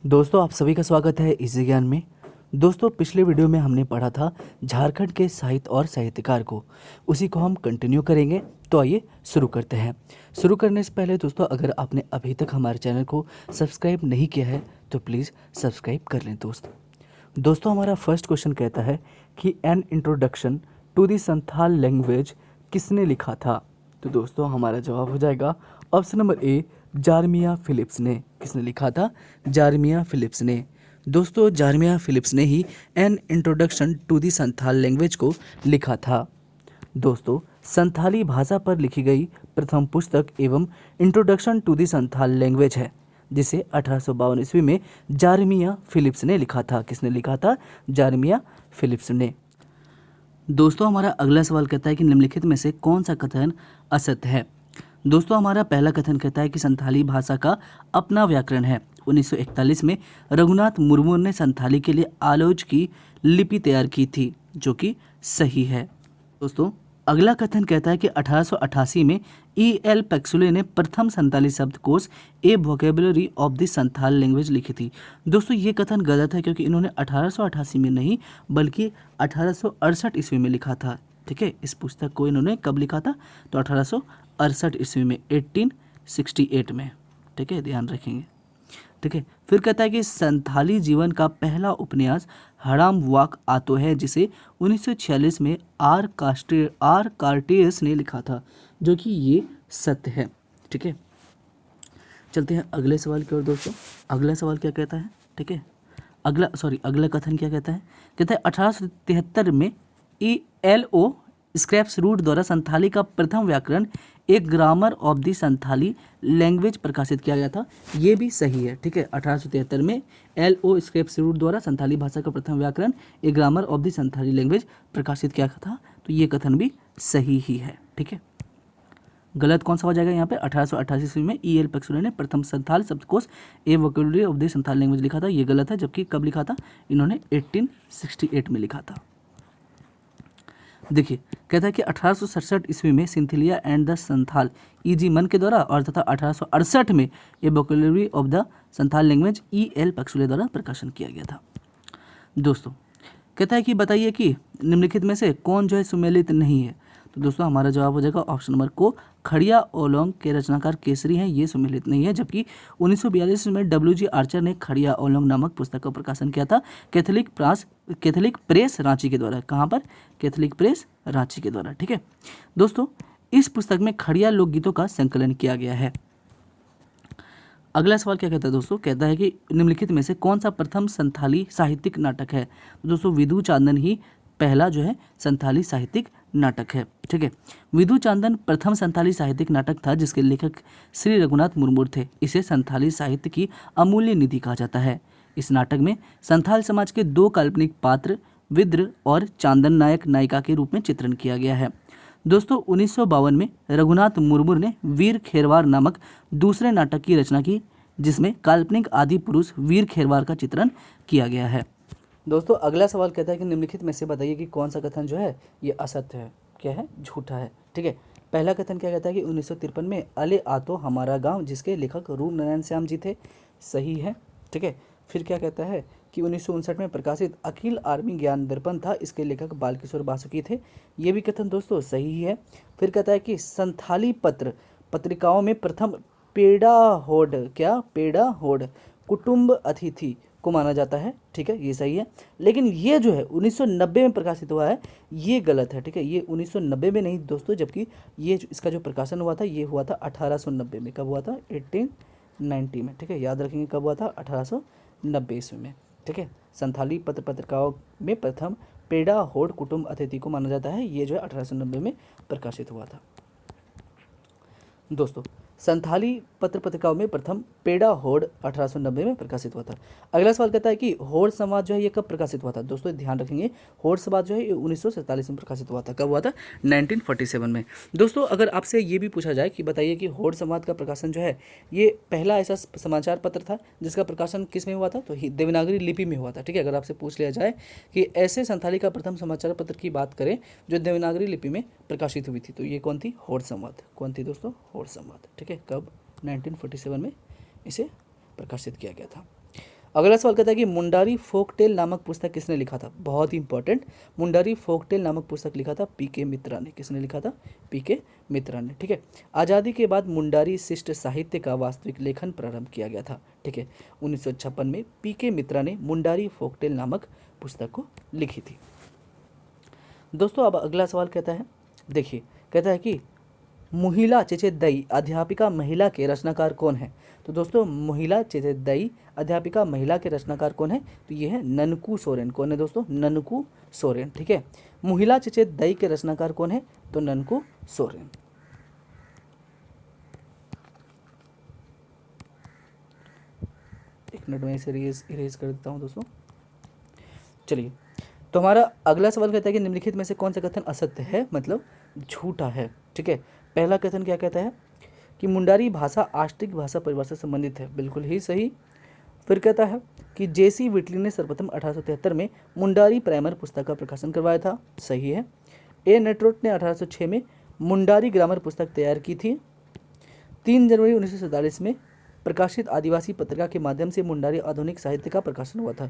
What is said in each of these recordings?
दोस्तों आप सभी का स्वागत है इसी ज्ञान में। दोस्तों पिछले वीडियो में हमने पढ़ा था झारखंड के साहित्य और साहित्यकार को, उसी को हम कंटिन्यू करेंगे। तो आइए शुरू करते हैं। शुरू करने से पहले दोस्तों अगर आपने अभी तक हमारे चैनल को सब्सक्राइब नहीं किया है तो प्लीज़ सब्सक्राइब कर लें। दोस्तों हमारा फर्स्ट क्वेश्चन कहता है कि an introduction to the Santhal language किसने लिखा था। तो दोस्तों हमारा जवाब हो जाएगा option number A, Jeremiah Phillips ने। किसने लिखा था? जारमिया फिलिप्स ने। दोस्तों जारमिया फिलिप्स ने ही an introduction to the Santhal language को लिखा था। दोस्तों संथाली भाषा पर लिखी गई प्रथम पुस्तक एवं introduction to the Santhal language है, जिसे 1852 ईस्वी में जारमिया फिलिप्स ने लिखा था। किसने लिखा था? जारमिया फिलिप्स ने। दोस्तों हमारा अगला सवाल कहता है कि निम्नलिखित में से कौन सा कथन असत्य है। दोस्तों हमारा पहला कथन कहता है कि संथाली भाषा का अपना व्याकरण है। 1941 में रघुनाथ मुर्मू ने संथाली के लिए आलोच की लिपि तैयार की थी, जो कि सही है। दोस्तों अगला कथन कहता है कि 1888 में E.L. पैक्सुले ने प्रथम संथाली शब्दकोश a vocabulary of the Santhal language लिखी थी। दोस्तों ये कथन गलत है, क्योंकि इन्होंने 1888 में नहीं बल्कि 1868 ईस्वी में लिखा था। ठीक है, इस पुस्तक को इन्होंने कब लिखा था? तो 1868 ईस्वी में, 1868 में। ठीक है, ध्यान रखेंगे। ठीक है, फिर कहता है कि संथाली जीवन का पहला उपन्यास हड़ाम वाक आतो है, जिसे 1946 में आर कार्टियस ने लिखा था, जो कि ये सत्य है। ठीक है, चलते हैं अगले सवाल की ओर। दोस्तों अगला सवाल क्या कहता है? ठीक है, अगला कथन क्या कहता है? कहता है 1873 में E.L.O. स्क्रैप्स रूट द्वारा संथाली का प्रथम व्याकरण एक grammar of the Santhali language प्रकाशित किया गया था। ये भी सही है। ठीक है, 1873 में L.O. स्क्रैप्स रूट द्वारा संथाली भाषा का प्रथम व्याकरण एक grammar of the Santhali language प्रकाशित किया था, तो ये कथन भी सही ही है। ठीक है, गलत कौन सा हो जाएगा यहाँ पे? 1888 ईस्वी में E.L. पैक्सुले ने प्रथम संथाल शब्दकोश a vocabulary of the Santhal language लिखा था, ये गलत है। जबकि कब लिखा था? इन्होंने 1868 में लिखा था। देखिए, कहता है कि 1867 ईस्वी में सिंथिलिया एंड द संथाल E.G. मन के द्वारा और तथा 1868 में a vocabulary of the Santhal language E.L. Puxley द्वारा प्रकाशन किया गया था। दोस्तों कहता है कि बताइए कि निम्नलिखित में से कौन जो है सुमेलित नहीं है। तो दोस्तों हमारा जवाब हो जाएगा ऑप्शन नंबर को, खड़िया ओलोंग के रचनाकार केसरी हैं, ये सुमेलित नहीं है। जबकि 1942 में W.G. आर्चर ने खड़िया ओलोंग नामक पुस्तक का प्रकाशन किया था कैथोलिक प्रेस रांची के द्वारा। कहाँ पर? कैथोलिक प्रेस रांची के द्वारा। ठीक है दोस्तों, इस पुस्तक में खड़िया लोकगीतों का संकलन किया गया है। अगला सवाल क्या कहता है दोस्तों? कहता है कि निम्नलिखित में से कौन सा प्रथम संथाली साहित्यिक नाटक है। तो दोस्तों विधु चांदन ही पहला जो है संथाली साहित्यिक नाटक है। ठीक है, विधु चांदन प्रथम संथाली साहित्यिक नाटक था, जिसके लेखक श्री रघुनाथ मुर्मू थे। इसे संथाली साहित्य की अमूल्य निधि कहा जाता है। इस नाटक में संथाल समाज के दो काल्पनिक पात्र विद्र और चांदन नायक नायिका के रूप में चित्रण किया गया है। दोस्तों 1952 में रघुनाथ मुर्मू ने वीर खेरवार नामक दूसरे नाटक की रचना की, जिसमें काल्पनिक आदि पुरुष वीर खेरवार का चित्रण किया गया है। दोस्तों अगला सवाल कहता है कि निम्नलिखित में से बताइए कि कौन सा कथन जो है ये असत्य है, क्या है? झूठा है। ठीक है, पहला कथन क्या कहता है कि 1953 में अले आतो हमारा गांव, जिसके लेखक रूप नारायण श्याम जी थे, सही है। ठीक है, फिर क्या कहता है कि 1959 में प्रकाशित अखिल आर्मी ज्ञान दर्पण था, इसके लेखक बालकिशोर बासुकी थे, ये भी कथन दोस्तों सही है। फिर कहता है कि संथाली पत्रिकाओं में प्रथम पेड़ा होड़ कुटुंब अतिथि को माना जाता है। ठीक है, ये सही है। लेकिन ये जो है 1990 में प्रकाशित हुआ है, ये गलत है। ठीक है, ये 1990 में नहीं दोस्तों, जबकि ये इसका जो प्रकाशन हुआ था ये हुआ था 1890 में। कब हुआ था? 1890 में। ठीक है, याद रखेंगे कब हुआ था? 1890 ईस्वी में। ठीक है, संथाली पत्रिकाओं में प्रथम पेड़ा होड़ कुटुंब अतिथि को माना जाता है, ये जो है 1890 में प्रकाशित हुआ था। दोस्तों संथाली पत्रिकाओं में प्रथम पेड़ा होड़ 1890 में प्रकाशित हुआ था। अगला सवाल कहता है कि होड़ समाज जो है ये कब प्रकाशित हुआ था। दोस्तों ध्यान रखेंगे, होड़ समाज जो है ये 1947 में प्रकाशित हुआ था। कब हुआ था? 1947 में। दोस्तों अगर आपसे ये भी पूछा जाए कि बताइए कि होड़ समाज का प्रकाशन जो है ये पहला ऐसा समाचार पत्र था जिसका प्रकाशन किस में हुआ था, तो देवनागरी लिपि में हुआ था। ठीक है, अगर आपसे पूछ लिया जाए कि ऐसे संथाली का प्रथम समाचार पत्र की बात करें जो देवनागरी लिपि में प्रकाशित हुई थी, तो ये कौन थी? होड़ संवाद। कौन थी दोस्तों? होड़ संवाद। ठीक है, कब? 1947 में इसे प्रकाशित किया गया था। अगला सवाल कहता है कि मुंडारी फोकटेल नामक पुस्तक किसने लिखा था। बहुत ही इंपॉर्टेंट, मुंडारी फोकटेल नामक पुस्तक लिखा था पीके मित्रा ने। किसने लिखा था? पीके मित्रा ने। ठीक है। आज़ादी के बाद मुंडारी शिष्ट साहित्य का वास्तविक लेखन प्रारंभ किया गया था। ठीक है। 1956 में पीके मित्रा ने मुंडारी फोकटेल नामक पुस्तक को लिखी थी। दोस्तों अब अगला सवाल कहता है, देखिए कहता है कि मुहिला चिचेदई अध्यापिका महिला के रचनाकार कौन है। तो दोस्तों मुहिला चिचेदई अध्यापिका महिला के रचनाकार कौन है? तो ये है ननकू सोरेन। कौन है दोस्तों? ननकू सोरेन। ठीक है। मुहिला चिचेदई के रचनाकार कौन है? तो ननकू सोरेन। एक मिनट में इसे इरेज कर देता हूँ दोस्तों। चलिए, तो हमारा अगला सवाल कहता है कि निम्नलिखित में से कौन सा कथन असत्य है, मतलब झूठा है। ठीक है। पहला कथन क्या कहता है कि मुंडारी भाषा आष्टिक भाषा परिवार से संबंधित है। बिल्कुल ही सही। फिर कहता है कि जेसी विटली ने सर्वप्रथम 1873 में मुंडारी प्राइमर पुस्तक का प्रकाशन करवाया था। सही है। ए नेट्रोट ने 1806 में मुंडारी ग्रामर पुस्तक तैयार की थी। 3 जनवरी 1947 में प्रकाशित आदिवासी पत्रिका के माध्यम से मुंडारी आधुनिक साहित्य का प्रकाशन हुआ था।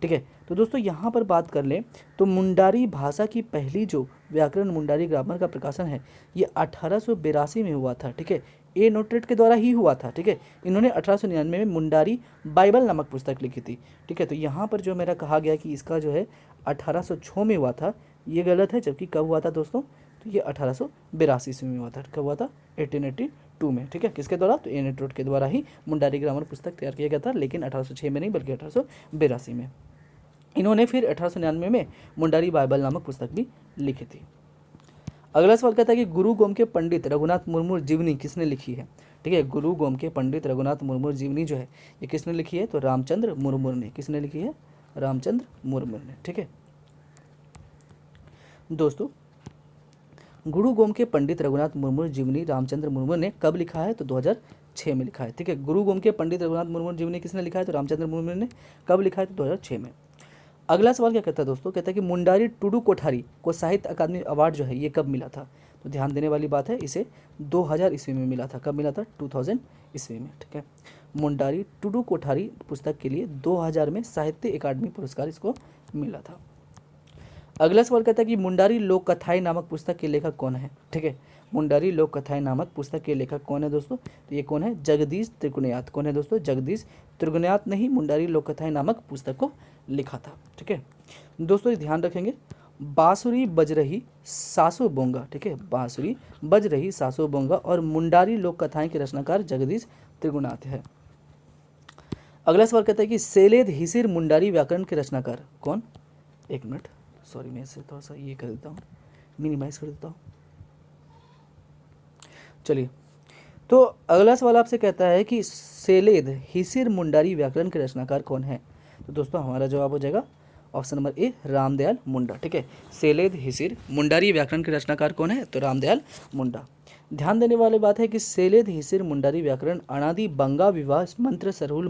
ठीक है। तो दोस्तों यहाँ पर बात कर लें तो मुंडारी भाषा की पहली जो व्याकरण मुंडारी ग्रामर का प्रकाशन है ये 1882 में हुआ था। ठीक है। ए नोटेट के द्वारा ही हुआ था। ठीक है। इन्होंने 1899 में मुंडारी बाइबल नामक पुस्तक लिखी थी। ठीक है। तो यहाँ पर जो मेरा कहा गया कि इसका जो है 1806 में हुआ था, ये गलत है। जबकि कब हुआ था दोस्तों? तो ये 1882 ईस्वी में हुआ था। कब हुआ था? 1882 में। ठीक है। किसके द्वारा? तो ए नेट्रोट के द्वारा ही मुंडारी ग्रामर पुस्तक तैयार किया गया था, लेकिन 1806 में नहीं बल्कि 1882 में। इन्होंने फिर 1899 में मुंडारी बाइबल नामक पुस्तक भी लिखी थी। अगला सवाल कहता है कि गुरु गोम के पंडित रघुनाथ मुर्मू जीवनी किसने लिखी है। ठीक है। गुरु गोम के पंडित रघुनाथ मुर्मू जीवनी जो है ये किसने लिखी है? तो रामचंद्र मुर्मू ने। किसने लिखी है? रामचंद्र मुर्मू ने। ठीक है। दोस्तों गुरु गोम के पंडित रघुनाथ मुर्मू जीवनी रामचंद्र मुर्मू ने कब लिखा है? तो 2006 में लिखा है। ठीक है। गुरु गोम के पंडित रघुनाथ मुर्मू जीवनी किसने लिखा है? तो रामचंद्र मुर्मू ने। कब लिखा है? तो 2006 में। अगला सवाल क्या कहता है दोस्तों? कहता है कि मुंडारी टुडू कोठारी को साहित्य अकादमी अवार्ड जो है ये कब मिला था। तो ध्यान देने वाली बात है, इसे 2000 ईस्वी में मिला था। कब मिला था? 2000 ईस्वी में। ठीक है। मुंडारी टुडू कोठारी पुस्तक के लिए 2000 में साहित्य अकादमी पुरस्कार इसको मिला था। अगला सवाल कहता है कि मुंडारी लोक कथाएं नामक पुस्तक के लेखक कौन है। ठीक है। मुंडारी लोक कथाएं नामक पुस्तक के लेखक कौन है दोस्तों? तो ये कौन है? जगदीश त्रिगुणयात। कौन है दोस्तों? जगदीश त्रिगुणयात ने ही मुंडारी लोक कथाएं नामक पुस्तक को लिखा था। ठीक है। दोस्तों ध्यान रखेंगे, बांसुरी बज रही सासो बोंगा। ठीक है। बांसुरी बज रही सासो बोंगा और मुंडारी लोक कथाएं के रचनाकार जगदीश त्रिगुणयात है। अगला सवाल कहता है कि सेलेद हिसिर मुंडारी व्याकरण के रचनाकार कौन? एक मिनट, सॉरी मैं इसे थोड़ा सा ये कर देता हूँ, मिनिमाइज कर देता हूँ। चलिए, तो अगला सवाल आपसे कहता है कि सेलेद हिसिर मुंडारी व्याकरण के रचनाकार कौन है। तो दोस्तों हमारा जवाब हो जाएगा ऑप्शन नंबर ए, रामदयाल मुंडा। ठीक है। सेलेद हिसिर मुंडारी व्याकरण के रचनाकार कौन है? तो रामदयाल मुंडा। ध्यान देने वाली बात है कि सेलेद हिसिर मुंडारी व्याकरण अनादि बंगा विवाह मंत्र सरहुल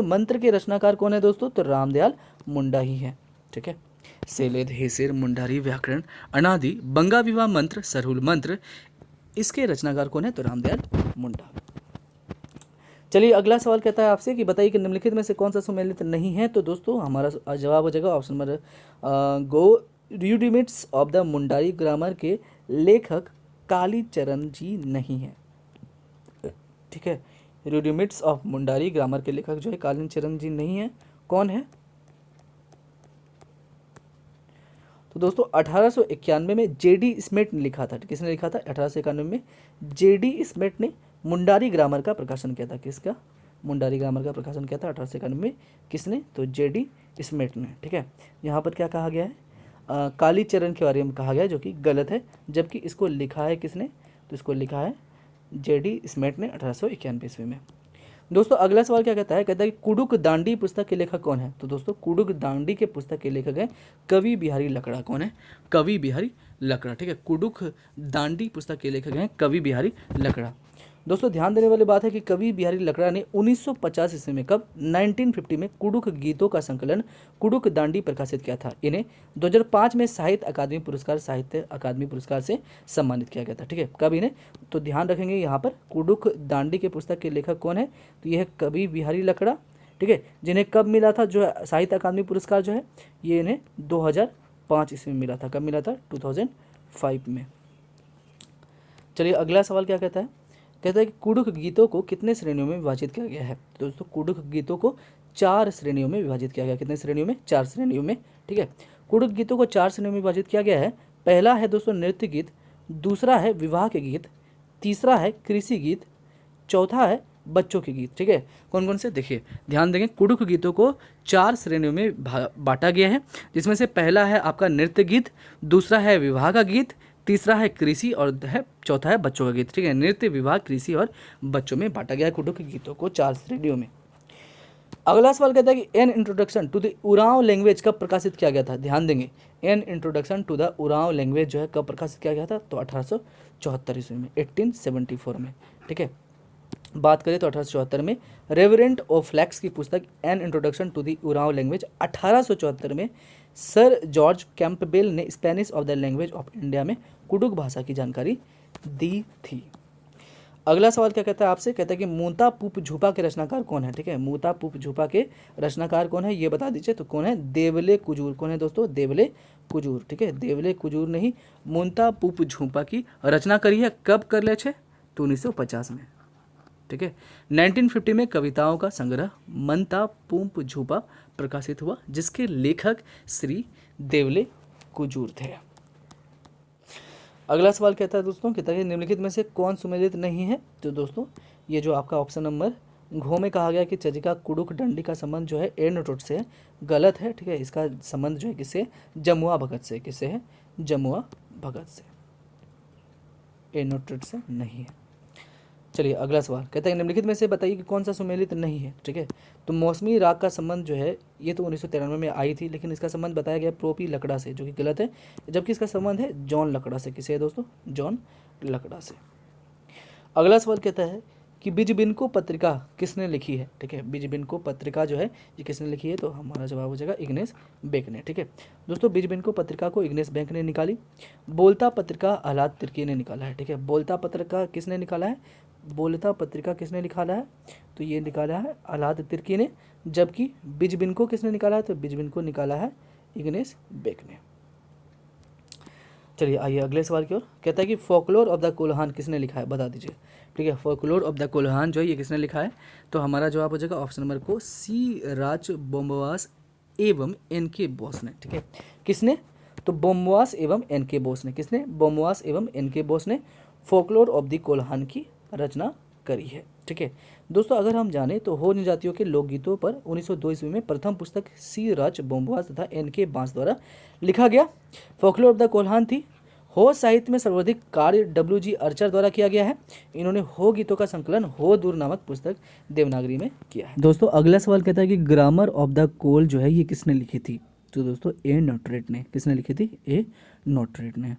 मंत्र के रचनाकार कौन है दोस्तों? तो रामदयाल मुंडा ही है। ठीक है। सेलेद हिसिर मुंडारी व्याकरण अनादि बंगा विवाह मंत्र सरहुल मंत्र, इसके रचनाकार कौन है? तो रामदयाल मुंडा। चलिए अगला सवाल कहता है आपसे कि बताइए कि निम्नलिखित में से कौन सा सुमेलित नहीं है। तो दोस्तों हमारा जवाब हो जाएगा option number go rudiments of the Mundari grammar के लेखक कालीचरण जी नहीं है। ठीक है। रूडिमेंट्स ऑफ मुंडारी ग्रामर के लेखक जो है कालीचरण जी नहीं है। कौन है? तो दोस्तों 1891 में जेडी स्मेट ने लिखा था। किसने लिखा था? 1891 में जेडी स्मेट ने मुंडारी ग्रामर का प्रकाशन किया था। किसका? मुंडारी ग्रामर का प्रकाशन किया था 1891 में। किसने? तो जेडी स्मेट ने। ठीक है। यहाँ पर क्या कहा गया है? कालीचरण के बारे में कहा गया है, जो कि गलत है। जबकि इसको लिखा है किसने? तो इसको लिखा है जेडी स्मेट ने 1891 ईस्वी में। दोस्तों अगला सवाल क्या कहता है? कहता है कि कुडुक दांडी पुस्तक के लेखक कौन है। तो दोस्तों कुडुक दांडी के पुस्तक के लेखक हैं कवि बिहारी लकड़ा। कौन है? कवि बिहारी लकड़ा। ठीक है। कुडुक दांडी पुस्तक के लेखक हैं कवि बिहारी लकड़ा। दोस्तों ध्यान देने वाली बात है कि कवि बिहारी लकड़ा ने 1950 ईस्वी में, कब? 1950 में कुडुक गीतों का संकलन कुडुक दांडी प्रकाशित किया था। इन्हें 2005 में साहित्य अकादमी पुरस्कार से सम्मानित किया गया था। ठीक है। कब इन्हें? तो ध्यान रखेंगे यहाँ पर कुडुक दांडी के पुस्तक के लेखक कौन है? तो यह है कवि बिहारी लकड़ा। ठीक है, जिन्हें कब मिला था जो है साहित्य अकादमी पुरस्कार जो है, ये इन्हें 2005 ईस्वी में मिला था। कब मिला था? 2005 में। चलिए अगला सवाल क्या कहता है, कहता है कि कुडुख गीतों को कितने श्रेणियों में विभाजित किया गया है। तो दोस्तों कुडुख गीतों को 4 श्रेणियों में विभाजित किया गया। कितने श्रेणियों में? 4 श्रेणियों में। ठीक है, कुडुख गीतों को 4 श्रेणियों में विभाजित किया गया है। पहला है दोस्तों नृत्य गीत, दूसरा है विवाह के गीत, तीसरा है कृषि गीत, चौथा है बच्चों के गीत। ठीक है, कौन कौन से देखिए, ध्यान देंगे। कुडुख गीतों को 4 श्रेणियों में बांटा गया है, जिसमें से पहला है आपका नृत्य गीत, दूसरा है विवाह का गीत, तीसरा है कृषि और है चौथा है बच्चों का गीत। ठीक है, नृत्य, विवाह, कृषि और बच्चों में बांटा गया है कुडुख गीतों को 4 श्रेणियों में। अगला सवाल कहता है कि an introduction to the Oraon language कब प्रकाशित किया गया था। ध्यान देंगे, an introduction to the Oraon language जो है कब प्रकाशित किया गया था, तो 1874 ईस्वी में, 1874 में। ठीक है, बात करें तो 1874 में रेवरेंट ऑफ फ्लैक्स की पुस्तक an introduction to the Oraon language 1874 में सर जॉर्ज कैंपबेल ने specimens of the language of India में कुडुख भाषा की जानकारी दी थी। अगला सवाल क्या कहता है आपसे, कहता है कि मूता पुप झूपा के रचनाकार कौन है। ठीक है, मूता पुप झूपा के रचनाकार कौन है ये बता दीजिए। तो कौन है? देवले कुजूर। कौन है दोस्तों? देवले कुजूर। ठीक है, देवले कुजूर ने ही मूता पुप झूपा की रचना करी है। कब कर ले छे? तो 1950 में। ठीक है, 1950 में कविताओं का संग्रह मनता पुप झूपा प्रकाशित हुआ, जिसके लेखक श्री देवले कुजूर थे। अगला सवाल कहता है दोस्तों, कहता है कि निम्नलिखित में से कौन सुमेलित नहीं है। तो दोस्तों ये जो आपका ऑप्शन नंबर घ में कहा गया कि चजिका कुडुख डंडी का संबंध जो है एर्नाटोट से है, गलत है। ठीक है, इसका संबंध जो है किससे? जमुआ भगत से। किससे है? जमुआ भगत से, एर्नाटोट से नहीं है। चलिए अगला सवाल कहता है निम्नलिखित में से बताइए कि कौन सा सुमेलित नहीं है। ठीक है, तो मौसमी राग का संबंध जो है ये तो 1993 में आई थी, लेकिन इसका संबंध बताया गया प्रोपी लकड़ा से, जो कि गलत है, जबकि इसका संबंध है जॉन लकड़ा से। किसे है दोस्तों? जॉन लकड़ा से। अगला सवाल कहता है कि बिजबिनको पत्रिका किसने लिखी है। ठीक है, बिजबिनको पत्रिका जो है ये किसने लिखी है, तो हमारा जवाब हो जाएगा इग्नेस बेक ने। ठीक है दोस्तों, बिजबिनको पत्रिका को इग्नेस बेक ने निकाली। बोलता पत्रिका आह्लाद तिर्की ने निकाला है। ठीक है, बोलता पत्रिका किसने निकाला है? बोलता पत्रिका किसने निकाला है? तो ये निकाला है आह्लाद तिर्की ने, जबकि बिजबिनको किसने निकाला है? तो बिजबिनको निकाला है इग्नेस बेक ने। चलिए आइए अगले सवाल की ओर। कहता है कि फोकलोर ऑफ द कोल्हान किसने लिखा है, बता दीजिए। ठीक है, फोकलोर ऑफ द कोल्हान जो है ये किसने लिखा है, तो हमारा जवाब हो जाएगा ऑप्शन नंबर को सी राज बोम्बवास एवं एन के बोस ने। ठीक है, किसने? तो बोम्बवास एवं एन के बोस ने। किसने? बोम्बवास एवं एन के बोस ने फोकलोर ऑफ द कोल्हान की रचना करी है। ठीक है दोस्तों, अगर हम जाने तो हो जातियों के लोकगीतों पर 1902 ईस्वी में प्रथम पुस्तक सी राज बोम्बवास तथा एन के बांस द्वारा लिखा गया फोकलोर ऑफ द कोल्हान थी। हो साहित्य में सर्वाधिक कार्य WG अर्चर द्वारा किया गया है। इन्होंने हो गीतों का संकलन हो दूर नामक पुस्तक देवनागरी में किया है। दोस्तों अगला सवाल कहता है कि ग्रामर ऑफ द कोल जो है ये किसने लिखी थी, तो दोस्तों ए नोटरेट ने। किसने लिखी थी? ए नोटरेट ने।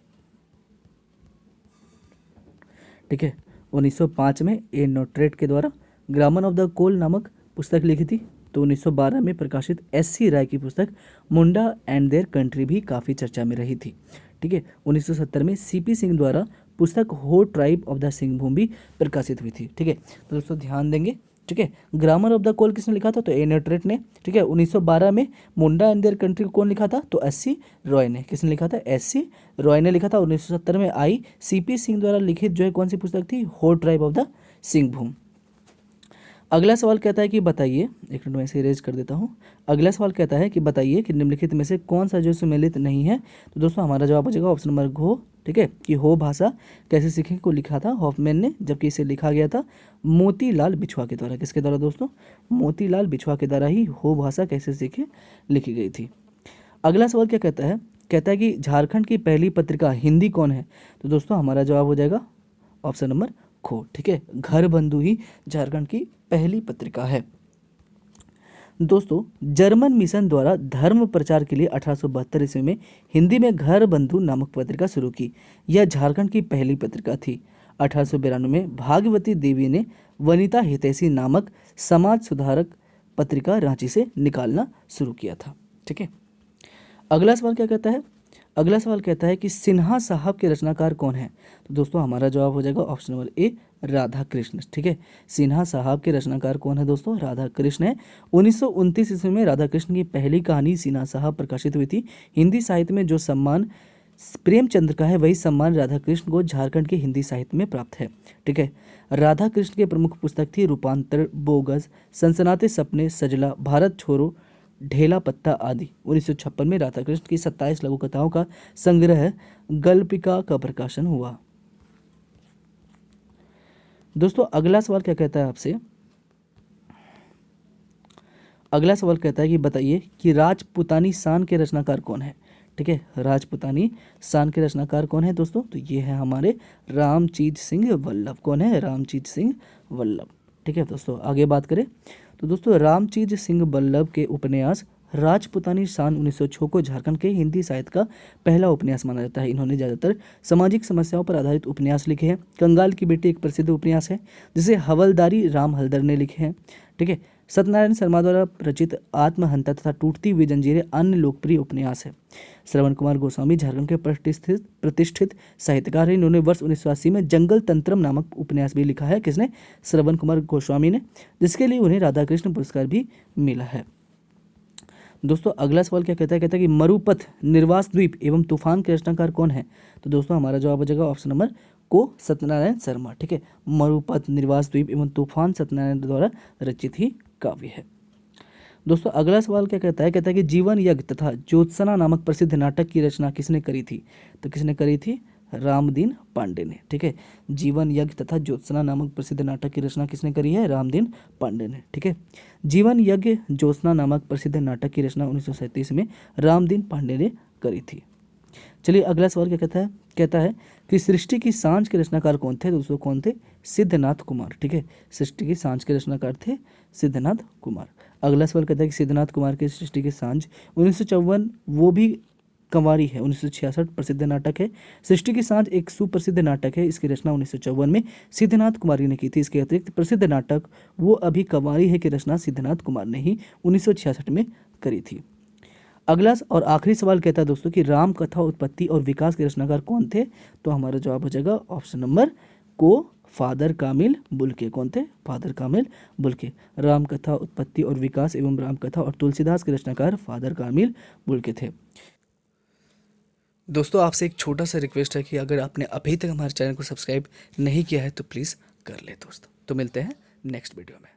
ठीक है, 1905 में ए नोटरेट के द्वारा ग्रामर ऑफ द कोल नामक पुस्तक लिखी थी। तो 1912 में प्रकाशित SC राय की पुस्तक मुंडा एंड देयर कंट्री भी काफ़ी चर्चा में रही थी। ठीक है, 1970 में CP सिंह द्वारा पुस्तक हो ट्राइब ऑफ द सिंहभूम भी प्रकाशित हुई थी। ठीक है, तो दोस्तों ध्यान देंगे। ठीक है, ग्रामर ऑफ द कोल किसने लिखा था, तो ए नोटरेट ने। ठीक है, 1912 में मुंडा एंड देयर कंट्री कौन लिखा था, तो SC रॉय ने। किसने लिखा था? SC रॉय ने लिखा था। 1970 में आई CP सिंह द्वारा लिखित जो है कौन सी पुस्तक थी, हो ट्राइब ऑफ द सिंहभूम। अगला सवाल कहता है कि बताइए, एक मिनट में इसे इरेज कर देता हूँ। अगला सवाल कहता है कि बताइए कि निम्नलिखित में से कौन सा जो सुमेलित नहीं है, तो दोस्तों हमारा जवाब हो जाएगा ऑप्शन नंबर घो। ठीक है, कि हो भाषा कैसे सीखें को लिखा था हॉफमैन ने, जबकि इसे लिखा गया था मोतीलाल बिछुआ के द्वारा। किसके द्वारा दोस्तों? मोतीलाल बिछुआ के द्वारा ही हो भाषा कैसे सीखें लिखी गई थी। अगला सवाल क्या कहता है, कहता है कि झारखंड की पहली पत्रिका हिंदी कौन है, तो दोस्तों हमारा जवाब हो जाएगा ऑप्शन नंबर खो। ठीक है, घर बंधु ही झारखंड की पहली पत्रिका है। दोस्तों जर्मन मिशन द्वारा धर्म प्रचार के लिए 1872 ईस्वी में हिंदी में घर बंधु नामक पत्रिका शुरू की। यह झारखंड की पहली पत्रिका थी। 1892 में भागवती देवी ने वनिता हितैषी नामक समाज सुधारक पत्रिका रांची से निकालना शुरू किया था। ठीक है, अगला सवाल क्या कहता है, अगला सवाल कहता है कि सिन्हा साहब के रचनाकार कौन है? तो दोस्तों हमारा जवाब हो जाएगा ऑप्शन नंबर ए, राधा कृष्ण। ठीक है, सिन्हा साहब के रचनाकार कौन है दोस्तों? राधा कृष्ण है। 1929 ईस्वी में राधा कृष्ण की पहली कहानी सिन्हा साहब प्रकाशित हुई थी। हिंदी साहित्य में जो सम्मान प्रेमचंद्र का है, वही सम्मान राधा कृष्ण को झारखंड के हिंदी साहित्य में प्राप्त है। ठीक है, राधा कृष्ण की प्रमुख पुस्तक थी रूपांतर, बोगस, सनसनाते सपने, सजला, भारत छोड़ो, ढेला पत्ता आदि। 1956 में राधा कृष्ण की 27 लघु कथाओं का संग्रह गल्पिका का प्रकाशन हुआ। दोस्तों अगला सवाल क्या कहता है आपसे? अगला सवाल कहता है कि बताइए कि राजपुतानी शान के रचनाकार कौन है? ठीक है, राजपुतानी शान के रचनाकार कौन है दोस्तों? तो ये है हमारे रामचीत सिंह वल्लभ। कौन है? रामचीत सिंह वल्लभ। ठीक है दोस्तों, आगे बात करें तो दोस्तों रामचीत सिंह वल्लभ के उपन्यास राजपुतानी शान 1906 को झारखंड के हिंदी साहित्य का पहला उपन्यास माना जाता है। इन्होंने ज़्यादातर सामाजिक समस्याओं पर आधारित उपन्यास लिखे हैं। कंगाल की बेटी एक प्रसिद्ध उपन्यास है जिसे हवलदारी राम हलदर ने लिखे हैं। ठीक है, सत्यनारायण शर्मा द्वारा रचित आत्महंता तथा टूटती हुई जंजीरें अन्य लोकप्रिय उपन्यास है। श्रवण कुमार गोस्वामी झारखंड के प्रतिष्ठित साहित्यकार हैं। इन्होंने वर्ष 1980 में जंगल तंत्रम नामक उपन्यास भी लिखा है। किसने? श्रवण कुमार गोस्वामी ने, जिसके लिए उन्हें राधा कृष्ण पुरस्कार भी मिला है। दोस्तों अगला सवाल क्या कहता है? कहता है कि मरुपथ, निर्वास द्वीप एवं तूफान के रचनाकार कौन है? तो दोस्तों हमारा जवाब हो जाएगा ऑप्शन नंबर को, सत्यनारायण शर्मा। ठीक है, मरुपथ, निर्वास द्वीप एवं तूफान सत्यनारायण द्वारा रचित ही काव्य है। दोस्तों अगला सवाल क्या कहता है? कहता है कि जीवन यज्ञ तथा ज्योत्सना नामक प्रसिद्ध नाटक की रचना किसने करी थी? तो किसने करी थी? रामदीन पांडे ने। ठीक है, जीवन यज्ञ तथा ज्योत्सना नामक प्रसिद्ध नाटक की रचना किसने करी है? रामदीन पांडे ने। ठीक है, जीवन यज्ञ ज्योत्सना नामक प्रसिद्ध नाटक की रचना 1937 में रामदीन पांडे ने करी थी। चलिए अगला सवाल क्या कहता है? कहता है कि सृष्टि की सांझ के रचनाकार कौन थे? दोस्तों कौन थे? सिद्धनाथ कुमार। ठीक है, सृष्टि की सांझ के रचनाकार थे सिद्धनाथ कुमार। अगला सवाल कहता है कि सिद्धनाथ कुमार की सृष्टि की सांझ 1954 वो भी कंवारी है। 1966 प्रसिद्ध नाटक है। सृष्टि की सांझ एक सुप्रसिद्ध नाटक है। इसकी रचना 1954 में सिद्धनाथ कुमारी ने की थी। इसके अतिरिक्त प्रसिद्ध नाटक वो अभी कंवारी है की रचना सिद्धनाथ कुमार ने ही 1966 में करी थी। अगला और आखिरी सवाल कहता है दोस्तों कि राम कथा उत्पत्ति और विकास के रचनाकार कौन थे? तो हमारा जवाब हो जाएगा ऑप्शन नंबर को, फादर कामिल बुल्के। कौन थे? फादर कामिल बुल्के। राम कथा उत्पत्ति और विकास एवं राम कथा और तुलसीदास के रचनाकार फादर कामिल बुल्के थे। दोस्तों आपसे एक छोटा सा रिक्वेस्ट है कि अगर आपने अभी तक हमारे चैनल को सब्सक्राइब नहीं किया है तो प्लीज़ कर ले दोस्तों। तो मिलते हैं नेक्स्ट वीडियो में।